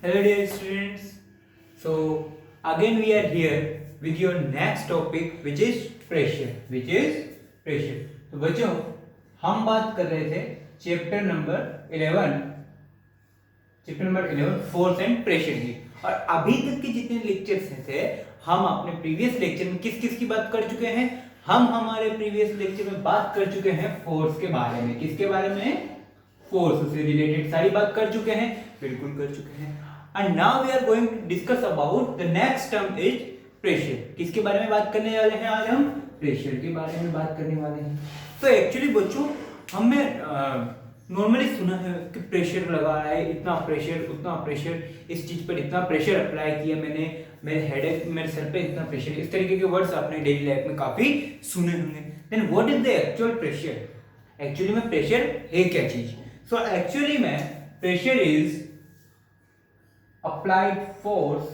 Hello dear students. So again we are here with your next topic which is pressure. तो बच्चों हम बात कर रहे थे chapter number 11 force and pressure की। और अभी तक के जितने लेक्चर्स थे हम अपने प्रीवियस लेक्चर में किस किस की बात कर चुके हैं। हम हमारे प्रीवियस लेक्चर में बात कर चुके हैं फोर्स के बारे में। किसके बारे में? फोर्स से रिलेटेड सारी बात कर चुके हैं, बिल्कुल कर चुके हैं। And now we are going to discuss about the next term is pressure. किसके बारे में बात करने वाले हैं आज हम? प्रेशर के बारे में बात करने वाले हैं। तो एक्चुअली बच्चों हमने नॉर्मली सुना है कि प्रेशर लगा है, इतना प्रेशर उतना प्रेशर, इस चीज पर इतना प्रेशर अप्लाई किया मैंने, मेरे हेडेक मेरे सर पे इतना प्रेशर, इस तरीके के वर्ड्स आपने डेली लाइफ में काफी सुने होंगे। Then what is the actual pressure? Actually में प्रेशर है क्या चीज? सो एक्चुअली में pressure is applied force.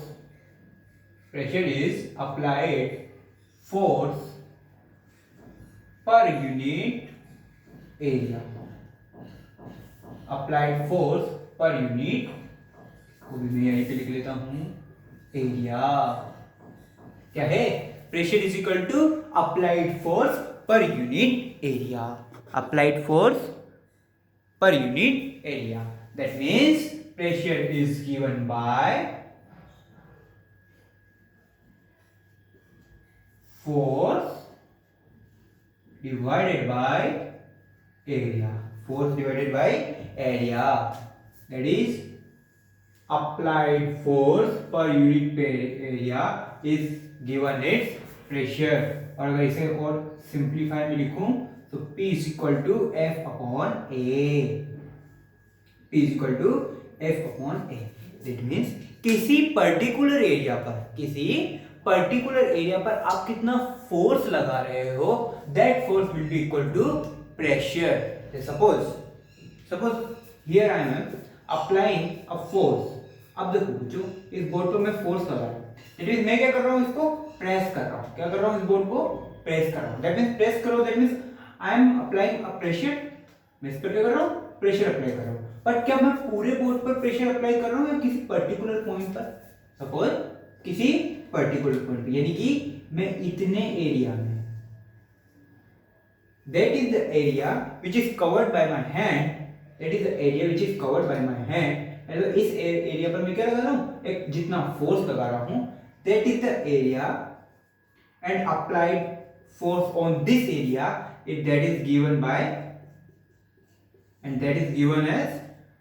Pressure is applied force per unit area. Applied force per unit, वो भी मैं यहीं पे लिख लेता हूं, एरिया। क्या है? Pressure is equal to applied force per unit area. Applied force per unit area. That means pressure is given by force divided by area. Force divided by area. That is applied force per unit area is given its pressure. और अगर इसे और simplify में लिखूं तो P is equal to F upon A. P is equal to F upon A. That means किसी particular area पर आप कितना फोर्स लगा रहे हो, that force will be equal to pressure. Suppose here I am applying a force. अब देखो बच्चों, इस बोर्ड पर मैं फोर्स लगा रहा हूँ। That means मैं क्या कर रहा हूँ? इसको प्रेस कर रहा हूँ। क्या कर रहा हूँ? इस बोर्ड को प्रेस कर रहा हूँ। That means प्रेस करो, that means I am applying a pressure. मैं इस पर क्या कर रहा हूँ? प्रेशर अप्लाई कर रहा हूँ। पर क्या मैं पूरे बोर्ड पर प्रेशर अप्लाई कर रहा हूँ या किसी पर्टिकुलर पॉइंट पर? सपोज किसी पर्टिकुलर पॉइंट पर, यानी कि मैं इतने एरिया में, that is the area which is covered by my hand. That is the area which is covered by my hand. मतलब इस एरिया पर मैं क्या लगा रहा हूँ? एक जितना फोर्स लगा रहा हूँ, that is the area, and applied force on this area, that is given by, and that is given as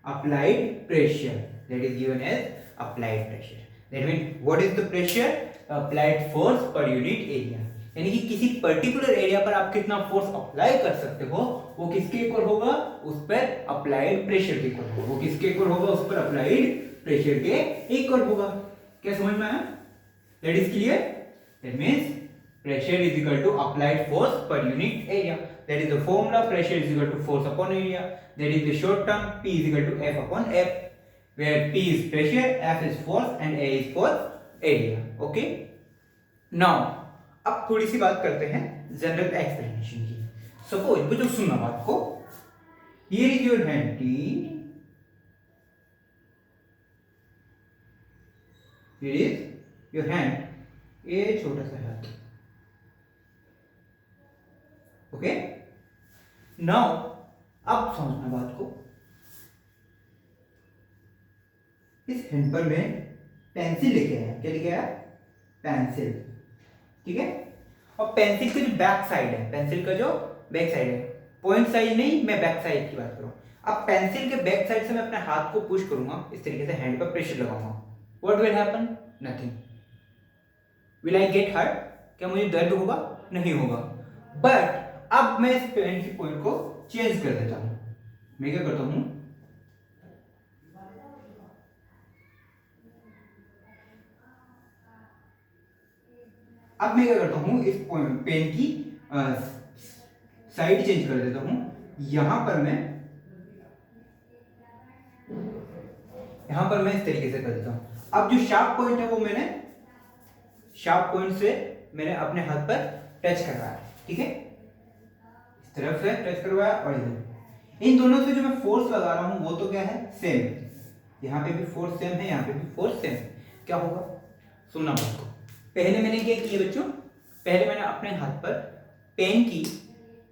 applied pressure. That is given as applied pressure. That means what is the pressure? Applied force per unit area. यानी कि किसी particular area पर आप कितना force apply कर सकते हो वो किसके इक्वल होगा? उस पर अप्लाइड प्रेशर के इक्वल होगा। वो किसके इक्वल होगा? उस पर अप्लाइड प्रेशर के इक्वल होगा। क्या समझ में आया? That is clear? That means pressure is equal to applied force per unit area. That is the formula. Pressure is equal to force upon area. That is the short term. P is equal to F upon F, where P is pressure, F is force, and A is for area. Okay. Now, अब थोड़ी सी बात करते हैं general explanation की। Suppose बच्चों सुनना बात को। Here is your hand T. Here is your hand. ये छोटा सा हाथ। ओके, नाउ अब समझना बात को। इस हैंड पर मैं पेंसिल लेके आया। क्या लेके आया? पेंसिल। ठीक है। और पेंसिल का जो बैक साइड है, पेंसिल का जो बैक साइड है, पॉइंट साइड नहीं, मैं बैक साइड की बात कर रहा हूं। अब पेंसिल के बैक साइड से मैं अपने हाथ को पुश करूंगा, इस तरीके से हैंड पर प्रेशर लगाऊंगा। What will happen? Nothing. Will I get hurt? क्या मुझे दर्द होगा? नहीं होगा। बट अब मैं इस पेन की पॉइंट को चेंज कर देता हूं। मैं क्या करता हूं? अब मैं क्या करता हूं? इस पेन की साइड चेंज कर देता हूं। यहां पर मैं इस तरीके से कर देता हूं। अब जो शार्प पॉइंट है वो मैंने शार्प पॉइंट से मैंने अपने हाथ पर टच करवाया। ठीक है, तरफ से टच करवाया और इधर। इन दोनों से जो मैं फोर्स लगा रहा हूं वो तो क्या है? सेम। यहाँ पे भी फोर्स सेम है, यहाँ पे भी फोर्स सेम है, क्या होगा? सुनना बात को। पहले मैंने क्या किया बच्चों, पहले मैंने अपने हाथ पर पेन की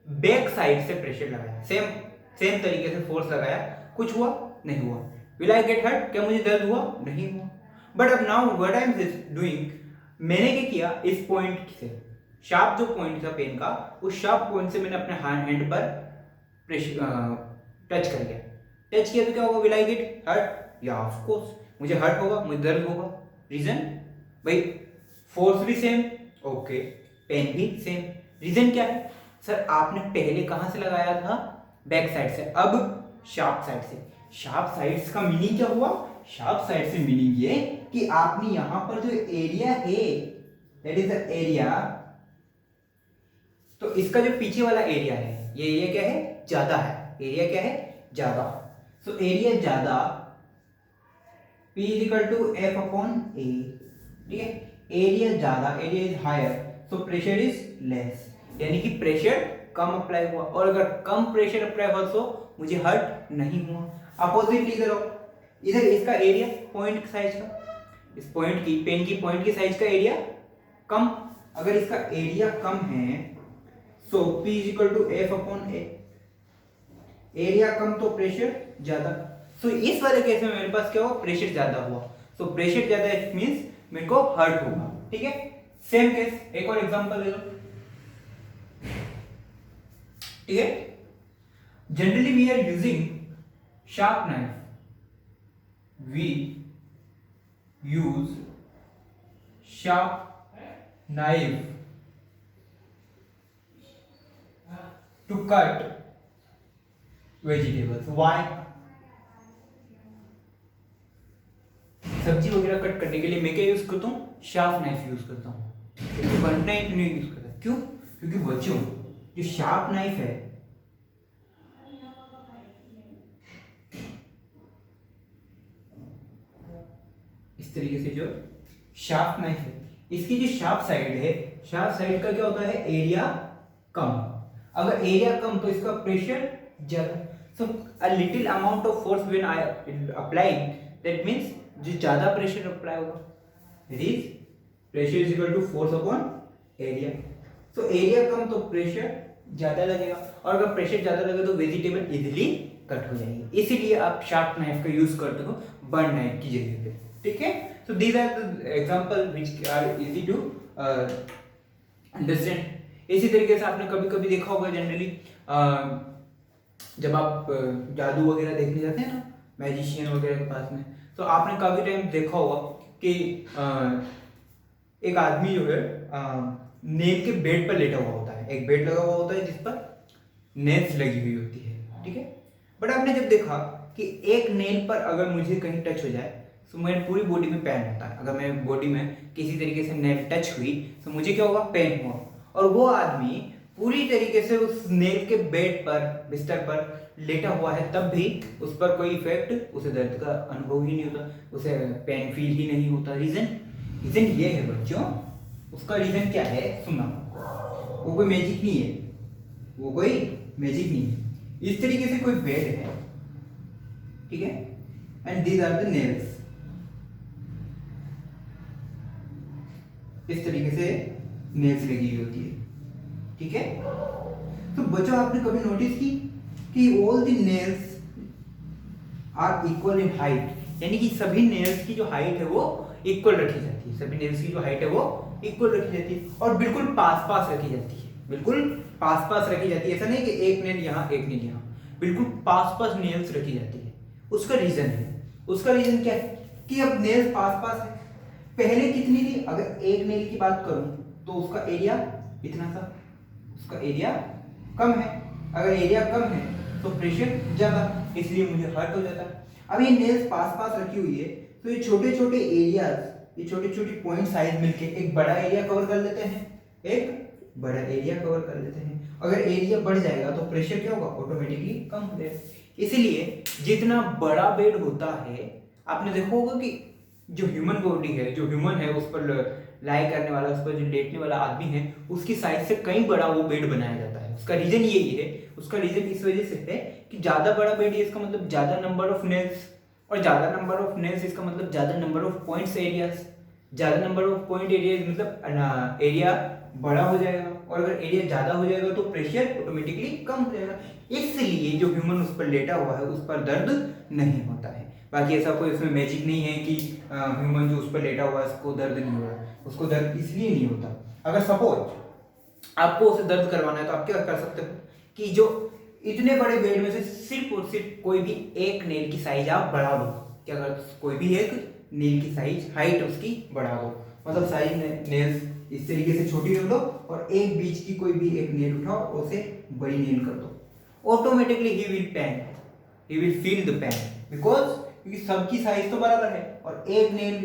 बैक साइड से प्रेशर लगाया, सेम तरीके से फोर्स लगाया, कुछ हुआ? नहीं हुआ। Will I get hurt? क्या मुझे दर्द हुआ? नहीं हुआ। बट अब now what I am doing, मैंने क्या किया, इस पॉइंट से, शार्प जो पॉइंट था पेन का, उस शार्प पॉइंट से मैंने अपने हैंड पर प्रेशर टच कर लिया। टच किया तो क्या होगा? Will I get hurt? या ऑफ कोर्स मुझे हर्ट होगा, मुझे दर्द होगा। रीजन भाई, फोर्स भी सेम, ओके, पेन भी सेम। रीजन क्या है? सर आपने पहले कहां से लगाया था? बैक साइड से, अब शार्प साइड से। शार्प साइड्स का मीनिंग क्या हुआ? शार्प साइड से मीनिंग ये कि आपने यहां पर जो एरिया है, दैट इज द एरिया, तो इसका जो पीछे वाला एरिया है, ये एरिया क्या है? ज्यादा है। एरिया क्या है? ज्यादा। सो एरिया ज्यादा, P is equal to F upon A, ठीक है? एरिया ज्यादा, area is higher, so pressure is less, यानी कि प्रेशर कम अप्लाई हुआ। और अगर कम प्रेशर अप्लाई हुआ तो मुझे हर्ट नहीं हुआ। अपोजिटली इधर आओ, इधर इसका एरिया पॉइंट साइज का, इस पॉइंट की, पेन की पॉइंट की साइज का एरिया कम, अगर इसका एरिया कम है so P is equal to F upon A, area कम तो प्रेशर ज्यादा। सो इस वाले केस में मेरे पास क्या हुआ? प्रेशर ज्यादा हुआ। सो प्रेशर ज्यादा इट मींस मेरे को हर्ट होगा, ठीक है? सेम केस, एक और एग्जांपल ले लो, ठीक है? Generally we are using sharp knife, we use sharp knife to cut vegetables. Why? सब्जी वगैरह कट करने के लिए मैं क्या यूज करता हूँ? शार्प नाइफ यूज करता हूँ, क्योंकि बंट नाइफ नहीं यूज करता। क्यों? क्योंकि बच्चों जो शार्प नाइफ है, इस तरीके से जो शार्प नाइफ है, इसकी जो शार्प साइड है, शार्प साइड का क्या होता है? एरिया कम। अगर एरिया कम तो इसका प्रेशर ज्यादा। So a little amount of force when I applying, that means जो ज्यादा प्रेशर अप्लाई होगा, that is pressure is equal to force upon area. So area कम तो प्रेशर ज्यादा लगेगा, और अगर प्रेशर ज्यादा लगे तो वेजिटेबल इजीली कट हो जाएगी। इसीलिए आप शार्प नाइफ का यूज करते हो बर्न नाइफ की जगह पे, ठीक है? So these are the example which are easy to understand. इसी तरीके से आपने कभी कभी देखा होगा, जनरली जब आप जादू वगैरह देखने जाते हैं ना, मैजिशियन वगैरह के पास में, तो आपने काफी टाइम देखा होगा कि एक आदमी जो है नेल के बेड पर लेटा हुआ होता है। एक बेड लगा हुआ होता है जिस पर नेल्स लगी हुई होती है, ठीक है? बट आपने जब देखा कि एक नेल पर अगर मुझे कहीं टच हो जाए तो मेरे पूरी बॉडी में पेन होता है। अगर मेरे बॉडी में किसी तरीके से नेल टच हुई तो मुझे क्या होगा? पेन हुआ। और वो आदमी पूरी तरीके से उस नेल के बेड पर, बिस्तर पर लेटा हुआ है, तब भी उस पर कोई इफेक्ट, उसे दर्द का अनुभव ही नहीं होता, उसे पेन फील ही नहीं होता। रीजन ये है बच्चों, उसका रीजन क्या है? सुनना, वो कोई मैजिक नहीं है, वो कोई मैजिक नहीं है। इस तरीके से कोई बेड है, ठीक है? And these are the nails, इस तरीके से नेल्स लगी होती है, ठीक है? तो बच्चों आपने कभी नोटिस की कि all the nails are equal in height, यानी कि सभी नेल्स की जो हाइट है वो इक्वल रखी जाती है। सभी नेल्स की जो हाइट है वो इक्वल रखी जाती है और बिल्कुल पास पास रखी जाती है, बिल्कुल पास पास रखी जाती है। ऐसा नहीं कि एक नेल यहाँ एक नेल यहाँ, बिल्कुल पास पास नेल्स रखी जाती है। उसका रीजन है, उसका रीजन क्या है कि अब नेल्स पास पास है। पहले कितनी थी? अगर एक नेल की बात करूं तो उसका एरिया इतना सा, उसका एरिया कम है। अगर एरिया कम है तो प्रेशर ज्यादा, इसलिए मुझे हर्ट हो जाता है। अब ये नेल्स पास पास रखी हुई है तो ये छोटे छोटे एरियाज, ये छोटे छोटे पॉइंट साइज मिलके एक बड़ा एरिया कवर कर लेते हैं, एक बड़ा एरिया कवर कर लेते हैं। अगर एरिया बढ़ जाएगा तो प्रेशर क्या होगा? ऑटोमेटिकली कम हो जाएगा। इसलिए जितना बड़ा बेड होता है, आपने देखा होगा कि जो ह्यूमन बॉडी है, जो ह्यूमन है, उस पर लाई करने वाला, उस पर जो लेटने वाला आदमी है, उसकी साइज से कहीं बड़ा वो बेड बनाया जाता है। उसका रीजन यही है, उसका रीजन इस वजह से है कि ज्यादा बड़ा बेड है, इसका मतलब ज्यादा नंबर ऑफ नेल्स, और ज़्यादा नंबर ऑफ नेल्स इसका मतलब ज़्यादा नंबर ऑफ पॉइंट्स एरियाज, ज़्यादा नंबर ऑफ पॉइंट एरियाज मतलब एरिया बड़ा हो जाएगा, और अगर एरिया ज़्यादा हो जाएगा तो प्रेशर ऑटोमेटिकली कम हो जाएगा, इसलिए जो ह्यूमन उस पर लेटा हुआ है उस पर दर्द नहीं होता है। बाकी ऐसा कोई उसमें मैजिक नहीं है कि ह्यूमन जो उस पर लेटा हुआ है उसको दर्द नहीं हो रहा है, उसको दर्द इसलिए नहीं होता। अगर सपोज आपको उसे दर्द करवाना है तो आप क्या कर सकते हो कि जो इतने बड़े बेड में से सिर्फ और सिर्फ कोई भी एक नेल की साइज आप बढ़ा दो, क्या कर, कोई भी एक नेल की साइज हाइट उसकी बढ़ा दो, मतलब साइज नेल्स इस तरीके से छोटी कर दो और एक बीच की कोई भी एक नेल उठाओ और उसे बड़ी नेल कर दो, automatically he will pain, he will feel the pain, because क्योंकि सबकी साइज तो बराबर है और एक नेल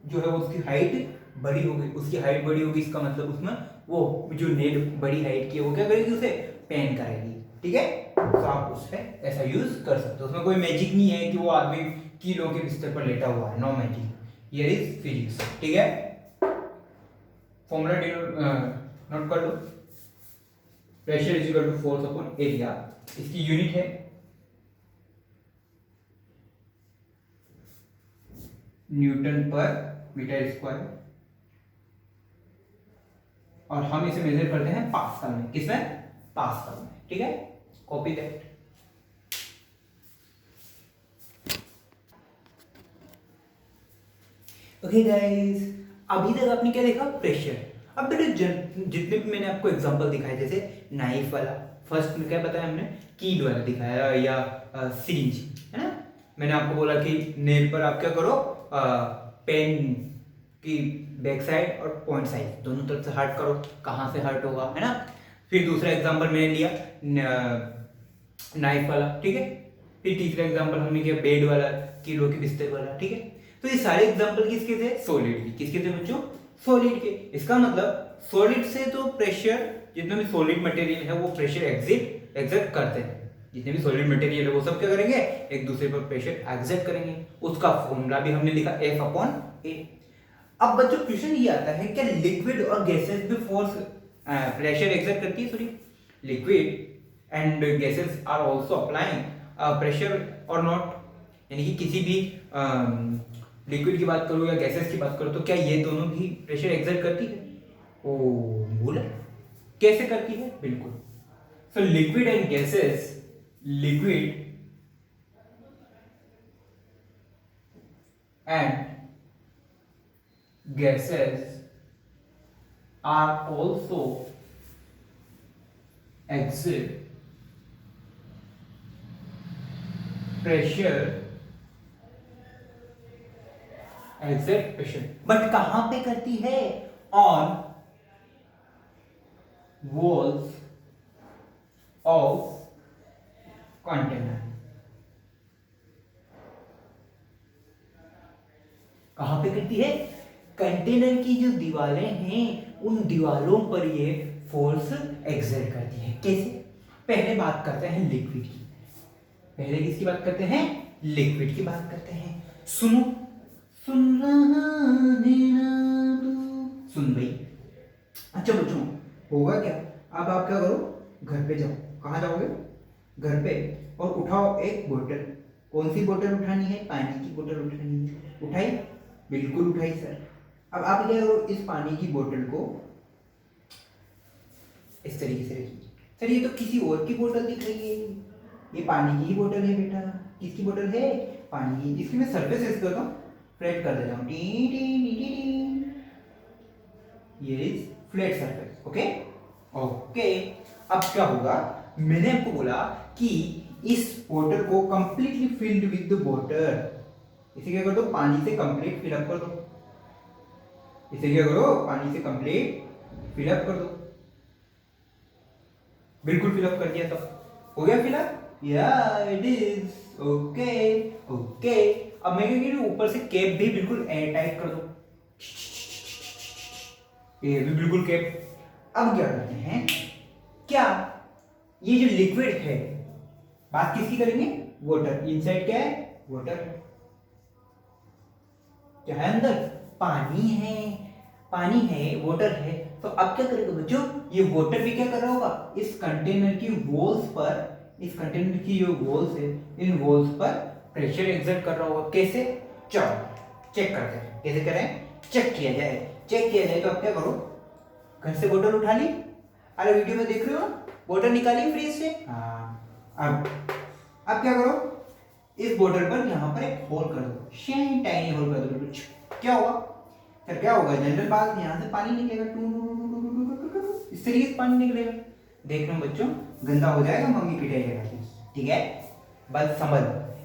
जो है उसकी हाइट बड़ी हो गई, उसकी हाइट बड़ी होगी, इसका मतलब उसमें वो जो नेल बड़ी हाइट की है वो क्या करेगी, उसे पेन करेगी, ठीक है। तो आप उस पर ऐसा यूज कर सकते हो, उसमें कोई मैजिक नहीं है कि वो आदमी कीलों के बिस्तर पर लेटा हुआ है, no magic, here is physics, ठीक है। फॉर्मूला नोट कर लो, pressure is equal to force upon area, इसकी यूनिट है न्यूटन पर मीटर स्क्वायर, और हम इसे मेजर करते हैं पास्कल में, किसमें, पास्कल में, ठीक है। Copy that. ओके गाइस, अभी तक आपने क्या देखा, प्रेशर। अब बेटे जितने भी मैंने आपको एग्जांपल दिखाए, जैसे नाइफ वाला, फर्स्ट में क्या बताया हमने, कील वाला दिखाया, या सिरिंज, है ना। मैंने आपको बोला कि नेल पर आप क्या करो, पेन की बैक साइड और पॉइंट साइड दोनों तरफ से हर्ट करो, कहाँ से हर्ट होगा, है ना। फिर दूसरा एग्जांपल मैंने लिया नाइफ वाला, ठीक है। फिर तीसरा एग्जांपल हमने किया बेड वाला, कीलों के बिस्तर वाला, ठीक है। तो ये सारे एग्जांपल किसके थे, सॉलिड के, किसके थे बच्चों, सॉलिड के। इसका मतलब सॉलिड से तो प्रेशर, जितना भी सॉलिड मटेरियल है वो प्रेशर एग्जर्ट करते हैं, जितने भी सॉलिड मटेरियल है वो सब क्या करेंगे, एक दूसरे पर प्रेशर एग्जर्ट करेंगे, उसका फॉर्मूला भी हमने लिखा F अपॉन A। अब बच्चों क्वेश्चन ये आता है, क्या लिक्विड और गैसेस भी फोर्स प्रेशर एग्जर्ट करती है, sorry liquid and gases are also applying pressure और नॉट, यानी कि किसी भी लिक्विड की बात करो या गैसेस की बात करो तो क्या ये दोनों भी प्रेशर एग्जर्ट करती है, ओ बोला कैसे करती है, बिल्कुल। So liquid and gases, liquid and gases are also exert pressure, but कहां पे करती है, ऑन walls of container, कहां पे करती है, कंटेनर की जो दीवारें हैं उन दीवारों पर ये फोर्स एक्सर्ट करती है। कैसे, पहले बात करते हैं लिक्विड की, पहले किसकी बात करते हैं, लिक्विड की बात करते हैं। सुनो, सुन रहा है ना तू, सुन भाई। अच्छा बच्चों, होगा क्या, अब आप क्या करो, घर पे जाओ, कहाँ जाओगे, घर पे, और उठाओ एक बोतल। कौन सी बोतल उठानी है, पानी की बोतल उठानी है, उठाई, बिल्कुल उठाई सर। अब आप क्या करो, इस पानी की बोतल को इस तरीके से रखिए। सर ये तो किसी और की बोतल दिख रही है, ये पानी की ही बोतल है बेटा, किसकी बोतल है, पानी की। इसकी मैं सरफेस ऐसे करता हूँ, फ्लैट कर देता हूँ, ये is flat surface, okay okay. अब क्या होगा, मैंने आपको बोला कि इस बोतल को completely filled with the water, इसे क्या कर दो, पानी से कंप्लीट फिलअप कर दो, इसे क्या करो, पानी से कंप्लीट फिलअप कर दो, बिल्कुल फिलअप कर दिया, सब हो गया फिलअप, या इट इज ओके ओके। अब मैं क्या करूं, ऊपर से कैप भी बिल्कुल एयर टाइट कर दो, ये भी बिल्कुल कैप। अब क्या करते हैं, क्या ये जो लिक्विड है, बात किसकी करेंगे, वाटर, इनसाइड क्या है, वाटर है, क्या है अंदर, पानी है, पानी है, वाटर है। तो अब क्या करेगा बच्चों, ये वाटर भी क्या कर रहा होगा, इस कंटेनर की वॉल्स पर, इस कंटेनर की जो वॉल्स है इन वॉल्स पर प्रेशर एग्जर्ट कर रहा होगा। कैसे? चलो चेक करते हैं, कैसे करें, चेक किया जाए। चेक किया जाए तो अब क्या करो, घर से बोतल उठा ली, अरे वीडियो में देख रहे हो ना, बोतल निकाली फ्रिज से। हाँ, अब क्या करो, इस बोतल पर यहाँ पर एक होल कर दो, टाइनी होल कर दो। क्या होगा, फिर क्या होगा, जनरल बात, यहाँ से पानी निकलेगा, इस तरीके से पानी निकलेगा। देख लो बच्चों, गंदा हो जाएगा, मम्मी पिटाई लगाती है, ठीक है। बस समझ,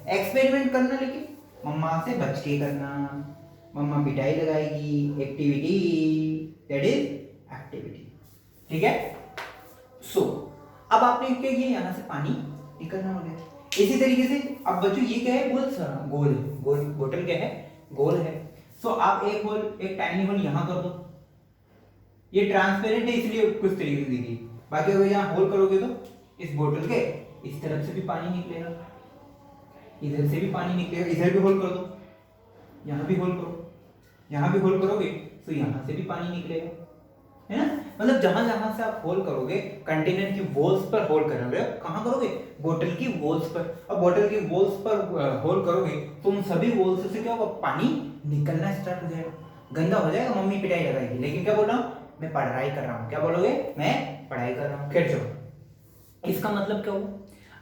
एक्सपेरिमेंट करना लेकिन मम्मा से बच के करना, मम्मा पिटाई लगाएगी। एक्टिविटी, दैट इज एक्टिविटी, ठीक है। सो अब आपने क्या किया, यहाँ से पानी निकलना हो गया। इसी तरीके से अब बच्चों ये क्या है, गोल है, गोल बोतल क्या है, गोल है। सो आप एक होल, एक टाइनी होल यहाँ कर दो, ये ट्रांसपेरेंट है इसलिए कुछ तरीके से दिखी। बाकी अगर यहाँ होल करोगे तो इस बोतल के इस तरफ से भी पानी निकलेगा, इधर से भी पानी निकलेगा, इधर भी होल कर दो, यहाँ भी होल करो, यहाँ भी होल करोगे तो यहाँ से भी पानी निकलेगा, है ना। मतलब जहां जहां से आप होल करोगे, कंटेनर की वॉल्स पर होल करोगे, कहां करोगे, बोतल की वॉल्स पर। अब बोतल की वॉल्स पर होल करोगे तो उन सभी वॉल्स से क्या होगा, पानी निकलना स्टार्ट हो जाएगा, गंदा हो जाएगा, मम्मी पिटाई लगाएगी। लेकिन क्या बोल रहा हूँ, मैं पढ़ाई कर रहा हूँ। क्या बोलोगे, मैं पढ़ाई कर रहा हूँ। खैर चलो, इसका मतलब क्या हुआ।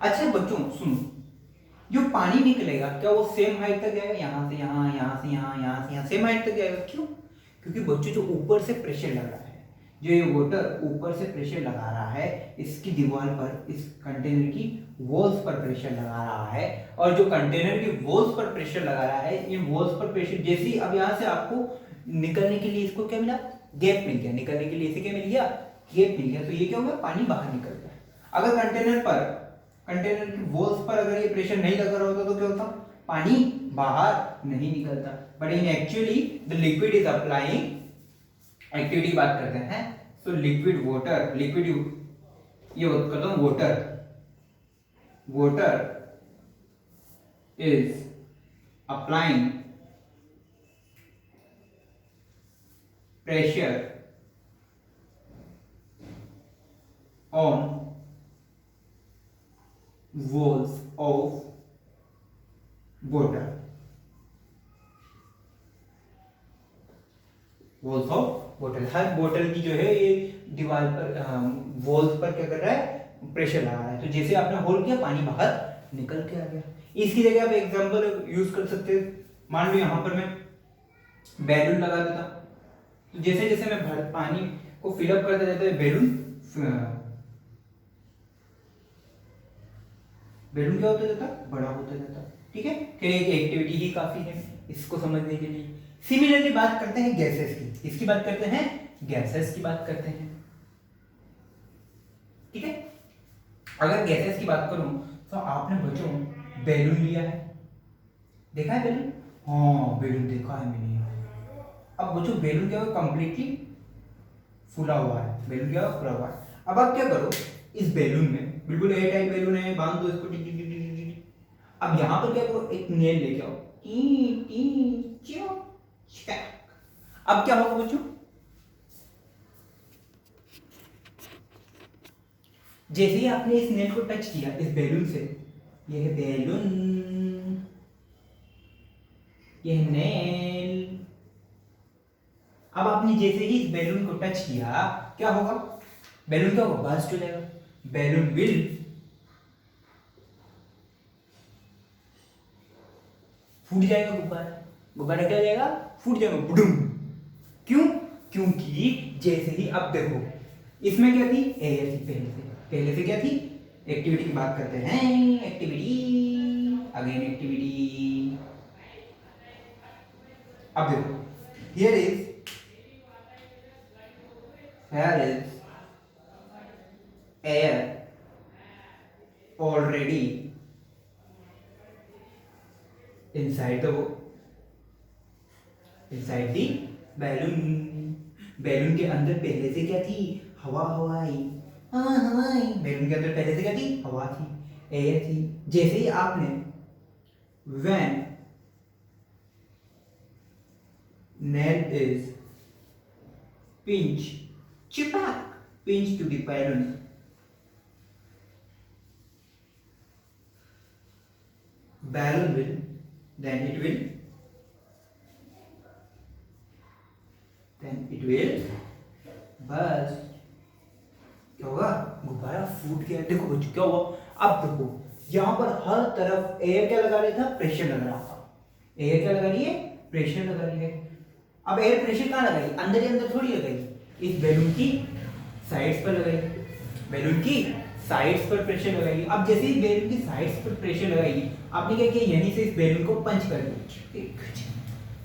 अच्छा बच्चों सुनो, जो पानी निकलेगा क्या वो सेम हाइट तक जाएगा, यहाँ से यहाँ, यहाँ से यहाँ, यहाँ से यहाँ, सेम हाइट तक जाएगा। क्यों? क्योंकि बच्चों जो ऊपर से प्रेशर लग रहा है, जो ये वाटर ऊपर से प्रेशर लगा रहा है इसकी दीवार पर, इस कंटेनर की वॉल्स पर प्रेशर लगा रहा है, और जो कंटेनर की वॉल्स पर प्रेशर लगा रहा है, इन वॉल्स पर प्रेशर जैसे ही, अब यहाँ से आपको निकलने के लिए इसको क्या मिला, गैप मिल गया, निकलने के लिए इसे क्या मिल गया, गैप मिल गया। तो ये क्या होगा, पानी बाहर निकल गया। अगर कंटेनर की वॉल्स पर अगर ये प्रेशर नहीं लगा रहा होता तो क्या होता, पानी बाहर नहीं निकलता। But in actually the liquid is applying, activity की बात करते हैं। सो लिक्विड वाटर, लिक्विड ये बात करता हूं, water is applying pressure on walls of bottle, walls of बोतल, हर बोतल की जो है ये दीवार पर, वॉल्स पर क्या कर रहा है, प्रेशर लगा रहा है। तो जैसे आपने होल किया, पानी बाहर निकल के आ गया। इसकी जगह आप एग्जांपल यूज कर सकते हैं। मान लो यहाँ पर मैं बैलून लगा देता, तो जैसे जैसे मैं पानी को फिलअप करता जाता है, बैलून क्या होता जाता, बड़ा होता जाता, ठीक है। फिर एक एक्टिविटी ही काफी है इसको समझने के लिए। सिमिलरली बात करते हैं गैसेस की, इसकी बात करते हैं, गैसेस की बात करते हैं, ठीक है। अगर गैसेस की बात करूं तो आपने बच्चों बैलून लिया है, देखा है बैलून, हाँ बैलून देखा है मैंने। अब बच्चों बैलून क्या हुआ, कंप्लीटली फूला हुआ है, बैलून क्या हुआ, फूला हुआ है। अब आप क्या करो, इस बैलून में बिल्कुल एयर टाइट बैलून है, बांध दो इसको, टिक टिक टिक टिक टिक। अब यहां पर क्या करो, एक नेल लेके आओ, टी टी चियो चिक। अब क्या होगा बच्चों, जैसे ही आपने इस नेल को टच किया इस बैलून से, यह बैलून, यह नेल, अब आपने जैसे ही इस बैलून को टच किया क्या होगा, बैलून क्या होगा, बर्स्ट हो जाएगा, बैलून विल फूट जाएगा, गुब्बारा, गुब्बारा क्या हो जाएगा, फूट जाएगा, बुडुम। क्यों? क्योंकि जैसे ही, अब देखो इसमें क्या थी, एयर थी, पहले से क्या थी, एक्टिविटी की बात करते हैं, एक्टिविटी, अगेन एक्टिविटी। अब देखो, here is air already inside the balloon. Balloon के अंदर पहले से क्या थी, हवा, हवाई, हाँ हवाई, बैलून के अंदर पहले से क्या थी, हवा थी, एयर थी। जैसे ही आपने when nail is pinch to the balloon, balloon will then it will बस क्या होगा, गुब्बारा फूट गया। देखो बच्चों क्या हुआ, अब देखो यहाँ पर हर तरफ एयर क्या लगा रहा था, प्रेशर लग रहा था। एयर क्या लगा रही है, प्रेशर लगा रही है। अब एयर प्रेशर कहाँ लगाई, अंदर ही अंदर थोड़ी लगाई, इस बैलून की साइड्स पर लगाई, बैलून की साइड्स पर प्रेशर लगाइए। अब जैसे ही बैलून की साइड्स पर प्रेशर लगाइए, आपने क्या किया, यहीं से इस बैलून को पंच कर दिया,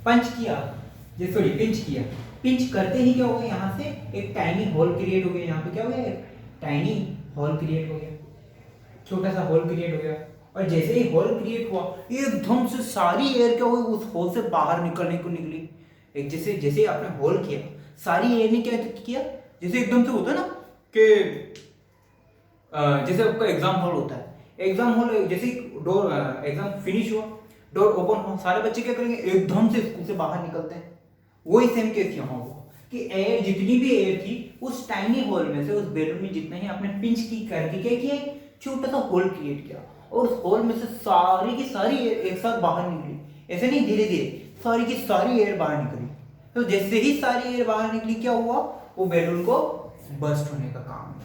पंच किया, जैसे सॉरी पिंच किया। पिंच करते ही क्या हो गया, यहाँ से एक टाइनी होल क्रिएट हो गया। यहाँ पे क्या हो गया, एक टाइनी होल क्रिएट हो गया, छोटा सा होल क्रिएट हो गया। और जैसे ही होल क्रिएट हुआ, एकदम से सारी एयर क्या हुई, उस होल से बाहर निकलने को निकली। एक जैसे जैसे आपने होल किया, सारी एयर ने क्या किया, जैसे एकदम से होता है ना कि जैसे आपका एग्जाम हॉल होता है, एग्जाम हॉल जैसे डोर एग्जाम फिनिश हुआ, डोर ओपन हुआ, सारे बच्चे क्या करेंगे, एकदम से स्कूल से बाहर निकलते हैं। वही सेम केस यहाँ हुआ कि एयर, जितनी भी एयर थी उस टाइनी होल में से, उस बैलून में जितना ही आपने पिंच की करके क्या किया, छोटा सा होल क्रिएट किया, और उस होल में से सारी की सारी एयर एक साथ बाहर निकली। ऐसे नहीं, धीरे धीरे सारी की सारी एयर बाहर निकली। तो जैसे ही सारी एयर बाहर निकली, क्या हुआ, वो बैलून को बर्स्ट होने का काम।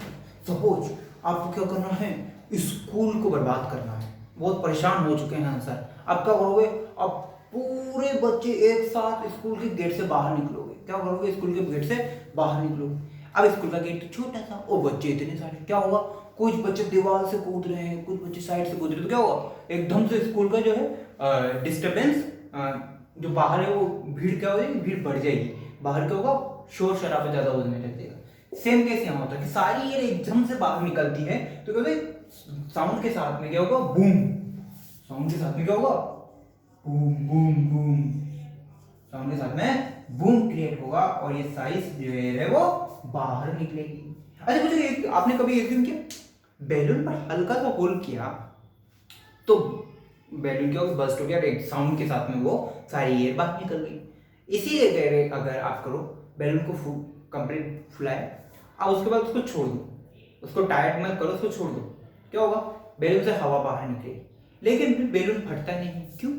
सपोज आपको क्या करना है, स्कूल को बर्बाद करना है, बहुत परेशान हो चुके हैं सर, अब क्या करोगे, अब पूरे बच्चे एक साथ स्कूल के गेट से बाहर निकलोगे। क्या करोगे, स्कूल के गेट से बाहर निकलोगे। अब स्कूल का गेट छोटा सा और बच्चे इतने सारे, क्या होगा, कुछ बच्चे दीवार से कूद रहे हैं, कुछ बच्चे साइड से कूद रहे हैं, तो क्या होगा, एकदम से स्कूल का जो है डिस्टर्बेंस, जो बाहर है वो भीड़ क्या हो जाएगी, भीड़ बढ़ जाएगी, बाहर क्या होगा, शोर शराबा ज्यादा होने लग जाएगा। सेम केस यहाँ होता है कि सारी एयर एकदम से बाहर निकलती है, तो क्या होगा, साउंड के साथ में क्या होगा, बूम, साउंड के साथ में क्या होगा, बूम बूम बूम, साउंड के साथ में बूम क्रिएट होगा, और ये सारी जो एयर है वो बाहर निकलेगी। अच्छा मुझे एक, आपने कभी एक दिन किया, बैलून पर हल्का सा होल किया तो बैलून क्या होगा, बर्स्ट हो गया, एक साउंड के साथ में वो सारी एयर बाहर निकल गई। इसीलिए अगर आप करो, बैलून को कंप्लीट फुलाए, अब उसके बाद उसको छोड़ दो, उसको टाइट मत करो, उसको छोड़ दो, क्या होगा, बैलून से हवा बाहर निकलेगी, लेकिन फिर बैलून फटता नहीं। क्यों,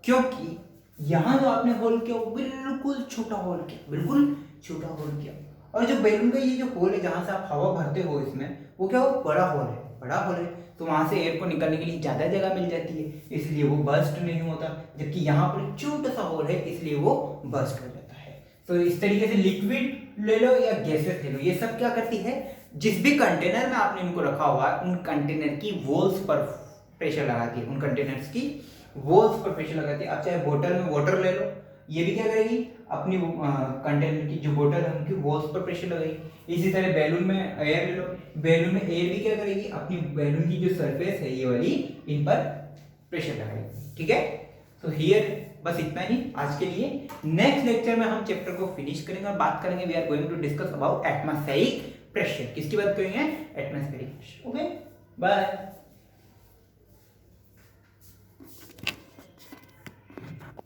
क्योंकि यहाँ जो आपने होल किया वो बिल्कुल छोटा होल किया, बिल्कुल छोटा होल किया, और जो बैलून का ये जो होल है जहाँ से आप हवा भरते हो इसमें, वो क्या हो, बड़ा होल है, बड़ा होल है, तो वहां से एयर को निकलने के लिए ज्यादा जगह मिल जाती है, इसलिए वो बर्स्ट नहीं होता। जबकि यहाँ पर छोटा सा होल है, इसलिए वो बर्स्ट हो जाता है। तो इस तरीके से लिक्विड ले लो या गैसेस ले लो, ये सब क्या करती है, जिस भी कंटेनर में आपने इनको रखा हुआ है, उन कंटेनर की वॉल्स पर प्रेशर लगाती है, उन कंटेनर्स की वॉल्स पर प्रेशर लगाती है। आप चाहे बोतल में वाटर ले लो, ये भी क्या करेगी, अपनी कंटेनर की जो बोतल है उनकी वॉल्स पर प्रेशर लगाएगी। इसी तरह बैलून में एयर ले लो, बैलून में एयर भी क्या करेगी, अपनी बैलून की जो सरफेस है ये वाली, इन पर प्रेशर लगाएगी। ठीक है, तो हियर बस इतना ही आज के लिए। नेक्स्ट लेक्चर में हम चैप्टर को फिनिश करेंगे और बात करेंगे, we are going to discuss about atmospheric pressure. किसकी बात करेंगे, एटमॉस्फेरिक प्रेशर। Okay, bye.